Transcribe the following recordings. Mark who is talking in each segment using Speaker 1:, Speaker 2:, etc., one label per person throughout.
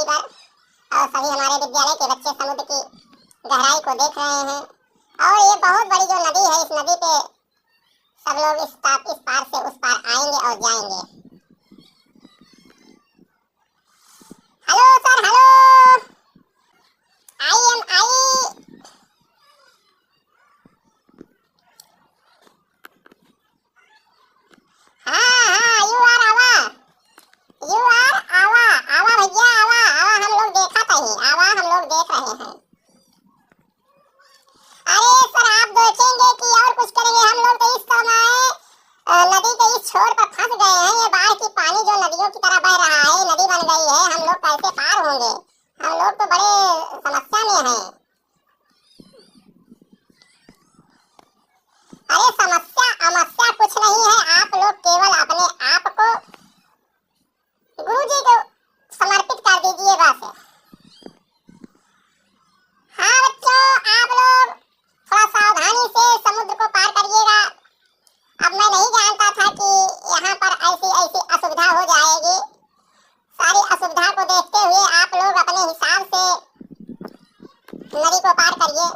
Speaker 1: गहराई पर, और सभी हमारे विद्यालय के बच्चे समुद्र की गहराई को देख रहे हैं। और ये बहुत बड़ी जो नदी है, इस नदी पे सब लोग इस पार से उस पार आएंगे और जाएंगे। हेलो सर, हेलो, आई। हाँ, आवा भैया, आवा हम लोग देखा नहीं, आवा हम लोग देख रहे हैं। अरे सर, आप देखेंगे कि और कुछ करेंगे? हम लोग तो इस समय नदी के इस छोर पर फंस गए हैं। ये बाढ़ की पानी जो नदियों की तरह बह रहा है, नदी बन गई है, हम लोग कैसे पार होंगे? हम लोग तो बड़े समस्या में हैं। अरे समस्या कुछ नहीं है, आप लोग केवल अपने आप को गुरुजी को समर्पित कर दीजिए बस। हाँ बच्चों, आप लोग थोड़ा सावधानी से समुद्र को पार करिएगा। अब मैं नहीं जानता था कि यहाँ पर ऐसी असुविधा हो जाएगी। सारी असुविधा को देखते हुए आप लोग अपने हिसाब से नदी को पार करिए।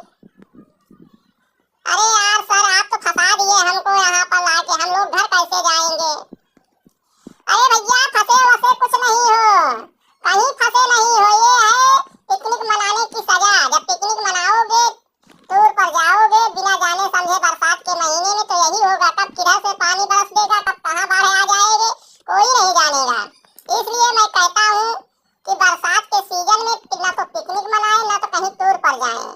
Speaker 1: अरे यार सर, आप तो फंसा दिए हमको यहाँ पर लाके, हम लोग घर कैसे जाएंगे? अरे भैया, फंसे वसे कुछ नहीं हो, कहीं फंसे नहीं हो। ये है पिकनिक मनाने की सजा। जब पिकनिक मनाओगे, टूर पर जाओगे बिना जाने समझे बरसात के महीने में, तो यही होगा। कब किधर से पानी बरस देगा, कब कहाँ बाढ़ आ जाएगी, कोई नहीं जानेगा। इसलिए मैं कहता हूँ कि बरसात के सीजन में ना तो पिकनिक मनाए, ना तो कहीं टूर पर जाए।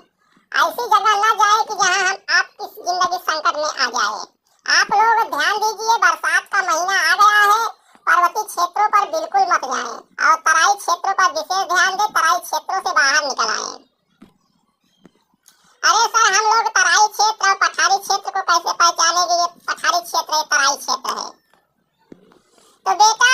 Speaker 1: ऐसी जगह न जाए कि जहाँ आपकी जिंदगी संकट में आ जाए। आप लोग ध्यान दीजिए, बरसात का महीना आ गया है, पर्वतीय क्षेत्रों पर बिल्कुल मत जाएं, और तराई क्षेत्रों पर विशेष ध्यान दें, तराई क्षेत्रों से बाहर निकल आएं। अरे सर, हम लोग तराई क्षेत्र और पठारी क्षेत्र को कैसे पहचानेंगे? ये पठारी क्षेत्र है, तराई क्षेत्र है। तो बेटा,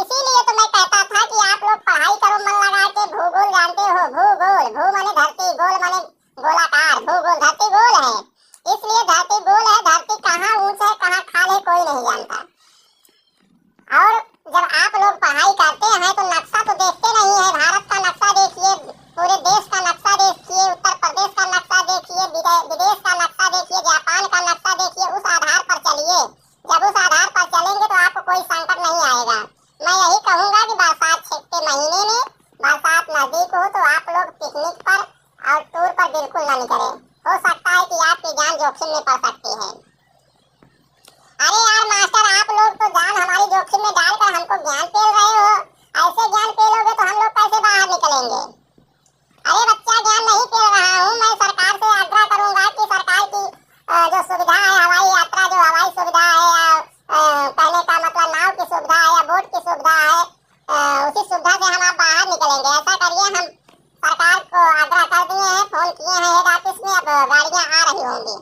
Speaker 1: इसीलिए तो मैं कहता था कि आप लोग पढ़ाई करो मन लगा के। भूगोल जानते हो? भूगोल, भू माने धरती, गोल माने गोलाकार, भूगोल धरती गोल है, इसलिए धरती गोल है। धरती कहाँ ऊंच है, कहाँ खाल है, कोई नहीं जानता। और जब आप लोग पढ़ाई करते हैं तो नक्शा तो देखते नहीं है। भारत का नक्शा देखिए, पूरे देश का नक्शा देखिए, उत्तर प्रदेश का नक्शा देखिए, विदेश का नक्शा देखिए, जापान का नक्शा देखिए, उस आधार पर चलिए। जब उस आधार पर चलेंगे तो आपको कोई संकट नहीं आएगा। मैं यही कहूँगा कि बरसात के महीने में, बरसात नजदीक हो तो आप लोग पिकनिक पर और टूर पर बिल्कुल न निकलें। हो सकता है कि आपकी जान जोखिम में पड़ सकती है। अरे यार मास्टर, आप लोग तो जान हमारी जोखिम में डालकर हमको ज्ञान पेल रहे हो। ऐसे ज्ञान पेलोगे तो हम लोग कैसे बाहर निकलेंगे? अरे बच्चा, ज्ञान नहीं पेल रहा हूँ। मैं सरकार से आग्रह करूंगा कि सरकार की जो सुविधा है, हवाई यात्रा, जो हवाई सुविधा है, कहने का मतलब नाव की सुविधा है या बोट की सुविधा है, उसी सुविधा से हम आप बाहर निकलेंगे। ऐसा करिए, हम सरकार को आग्रह कर दिए हैं, फोन किए हैं हेड ऑफिस में, अब गाड़ियाँ आ रही होंगी।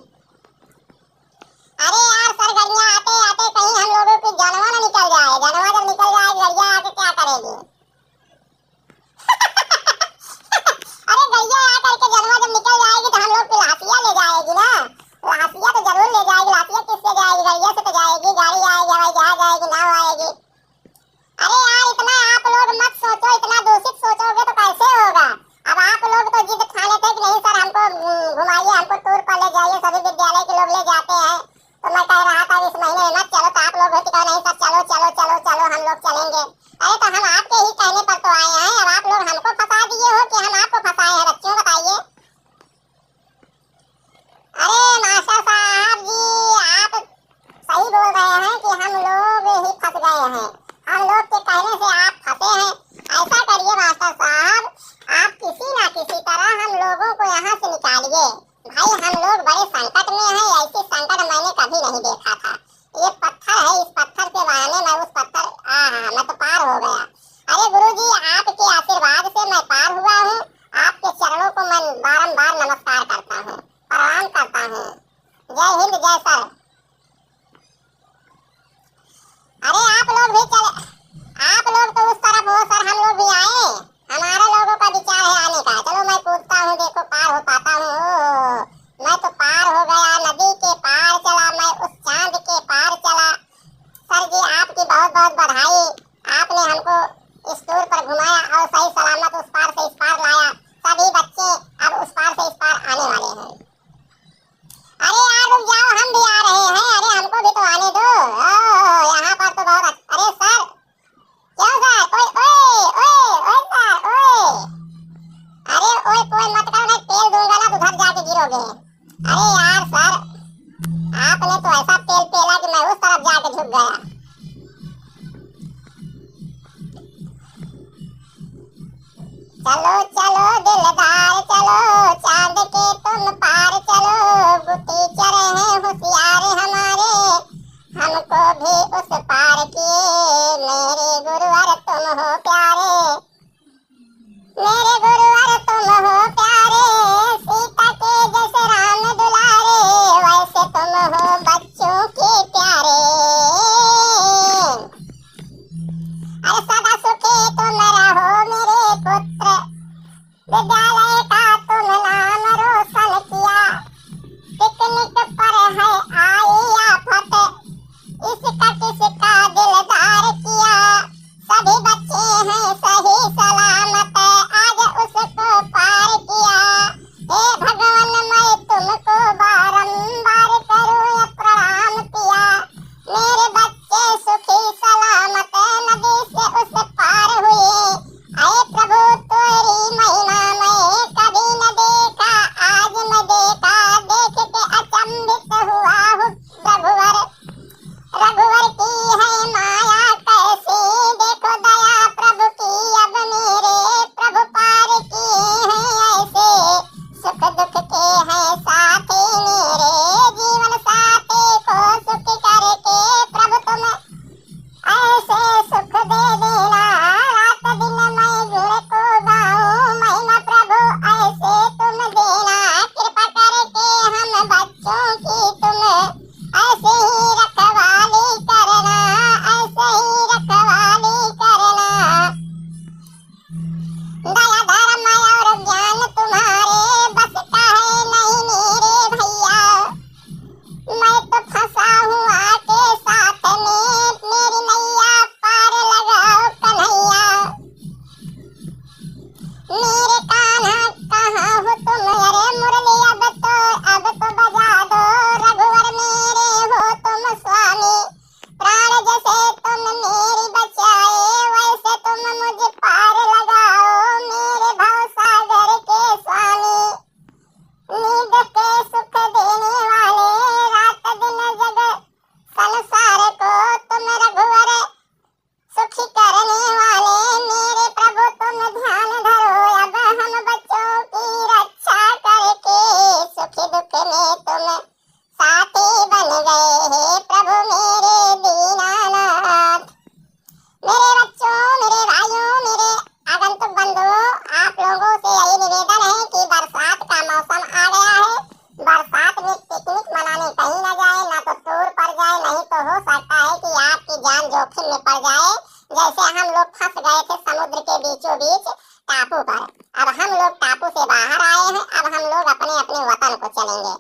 Speaker 1: चलो चलो दिलदार चलो, चांद के तुम पार चलो, गुटीचर हैं होशियार हमारे, हमको भी उस पार किए, मेरे गुरुवर तुम हो प्यारे, मेरे गुरुवर तुम हो प्यारे, सीता के जैसे राम दुलारे, वैसे तुम हो बच्चों के प्यारे। अरे सदा सुखी तुम रहो मेरे पुत्र, विद्यालय का तुम नाम रोशन किया, पिकनिक पर है आई आफत, इसका किसका दिलदार किया, सभी बच्चे हैं सही सलामत, आज उसको पार किया, हे भगवान मैं तुमको बारंबार करूं प्रणाम किया, मेरे बच्चे सुखी सलामत नदी से उस पार हुए, आए प्रभु तेरी महिमा मैं कभी न देखा, आज मैं देखा, देख के अचंभित हुआ हूँ रघुवर, रघुवर की है माया कैसी, देखो दया प्रभु की अब मेरे, प्रभु पार किए हैं ऐसे, सुख दुख के हैं साथी मेरे, जीवन साथी को सुख करके प्रभु तुम ऐसे सुख दे देना, रात दिन मैं गुण को गाऊं महिमा प्रभु ऐसे तुम देना, कृपा करके हम बच्चों की तुम ऐसे ही रखवाली करना, ऐसे ही रखवाली करना, दया धर्म और ज्ञान तुम्हारे बस का है नहीं मेरे भैया, मैं तो फंसा हूँ आके साथ में, मेरी नैया पार लगाओ कन्हैया, मेरे कान्हा कहाँ हो तुम, अरे मुरली अब तो बजा दो, रघुवर मेरे हो तुम स्वामी, प्राण जैसे तुम मेरी बचाए, वैसे तुम मुझे पार लगाओ, मेरे भव सागर के स्वामी, नींद के सुख देने वाले, रात दिन जग संसार को तुम रघुवर सुखी करने वाले, मेरे प्रभु तुम ध्यान धरो, अब हम बच्चों की रक्षा करके, सुखी दुख में तुम साथी बन गए हे प्रभु मेरे दीनानाथ। मेरे बच्चों, मेरे भाइयों, मेरे आगंतुक बंधुओं, आप लोगों से यही निवेदन है कि बरसात का मौसम आ गया है, बरसात में पिकनिक मनाने कहीं न जाए, ना तो टूर पड़ जाए, नहीं तो हो सकता है कि आपकी जान जोखिम में पड़ जाए, जैसे हम लोग फंस गए थे समुद्र के बीचों बीच टापू पर, अब हम लोग टापू से बाहर आए हैं, अब हम लोग अपने अपने वतन को चलेंगे।